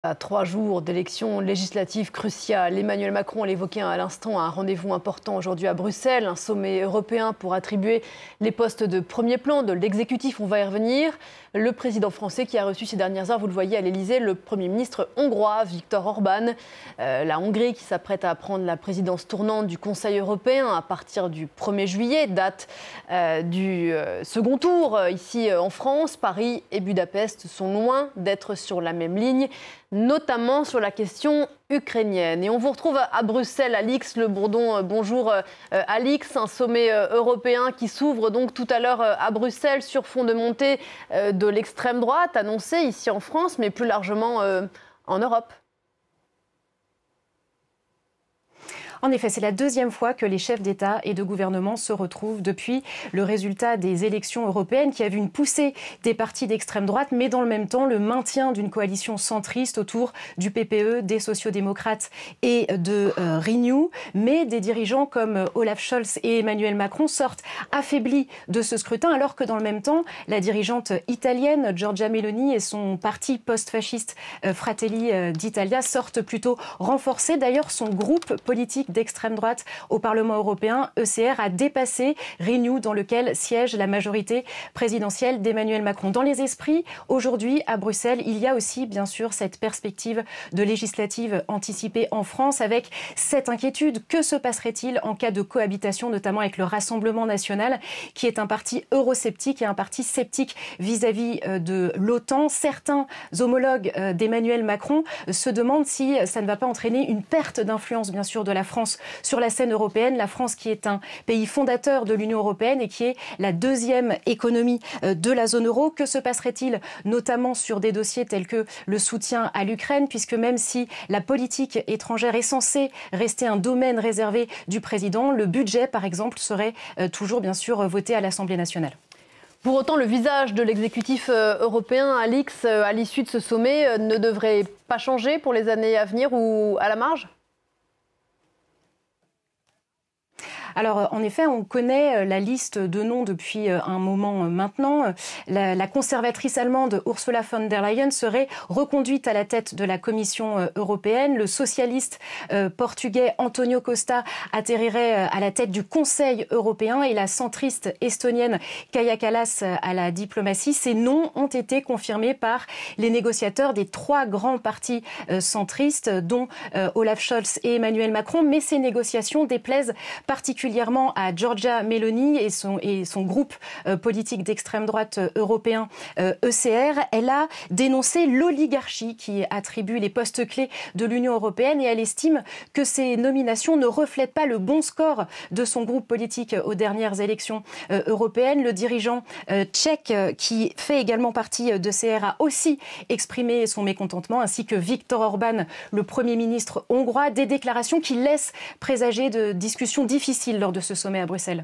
À 3 jours d'élections législatives cruciales, Emmanuel Macron l'évoquait à l'instant, un rendez-vous important aujourd'hui à Bruxelles, un sommet européen pour attribuer les postes de premier plan de l'exécutif. On va y revenir. Le président français qui a reçu ces dernières heures, vous le voyez à l'Elysée, le Premier ministre hongrois Viktor Orban. La Hongrie qui s'apprête à prendre la présidence tournante du Conseil européen à partir du 1er juillet, date du second tour ici en France. Paris et Budapest sont loin d'être sur la même ligne, notamment sur la question ukrainienne. Et on vous retrouve à Bruxelles, Alix Le Bourdon. Bonjour Alix, un sommet européen qui s'ouvre donc tout à l'heure à Bruxelles sur fond de montée de l'extrême droite, annoncée ici en France, mais plus largement en Europe. En effet, c'est la deuxième fois que les chefs d'État et de gouvernement se retrouvent depuis le résultat des élections européennes qui a vu une poussée des partis d'extrême droite, mais dans le même temps le maintien d'une coalition centriste autour du PPE, des sociodémocrates et de Renew. Mais des dirigeants comme Olaf Scholz et Emmanuel Macron sortent affaiblis de ce scrutin, alors que dans le même temps, la dirigeante italienne Giorgia Meloni et son parti post-fasciste Fratelli d'Italia sortent plutôt renforcés. D'ailleurs, son groupe politique d'extrême droite au Parlement européen, ECR, a dépassé Renew, dans lequel siège la majorité présidentielle d'Emmanuel Macron. Dans les esprits, aujourd'hui, à Bruxelles, il y a aussi, bien sûr, cette perspective de législative anticipée en France, avec cette inquiétude. Que se passerait-il en cas de cohabitation, notamment avec le Rassemblement national, qui est un parti eurosceptique et un parti sceptique vis-à-vis de l'OTAN. Certains homologues d'Emmanuel Macron se demandent si ça ne va pas entraîner une perte d'influence, bien sûr, de la France sur la scène européenne. La France qui est un pays fondateur de l'Union européenne et qui est la deuxième économie de la zone euro. Que se passerait-il notamment sur des dossiers tels que le soutien à l'Ukraine, puisque même si la politique étrangère est censée rester un domaine réservé du président, le budget, par exemple, serait toujours bien sûr voté à l'Assemblée nationale. Pour autant, le visage de l'exécutif européen, Alix, à l'issue de ce sommet, ne devrait pas changer pour les années à venir ou à la marge ? Alors, en effet, on connaît la liste de noms depuis un moment maintenant. La conservatrice allemande Ursula von der Leyen serait reconduite à la tête de la Commission européenne. Le socialiste portugais Antonio Costa atterrirait à la tête du Conseil européen et la centriste estonienne Kaja Kallas à la diplomatie. Ces noms ont été confirmés par les négociateurs des 3 grands partis centristes, dont Olaf Scholz et Emmanuel Macron. Mais ces négociations déplaisent particulièrement à Giorgia Meloni et son groupe politique d'extrême droite européen ECR. Elle a dénoncé l'oligarchie qui attribue les postes clés de l'Union européenne et elle estime que ces nominations ne reflètent pas le bon score de son groupe politique aux dernières élections européennes. Le dirigeant tchèque, qui fait également partie d'ECR, a aussi exprimé son mécontentement, ainsi que Viktor Orban, le Premier ministre hongrois, des déclarations qui laissent présager de discussions difficiles lors de ce sommet à Bruxelles.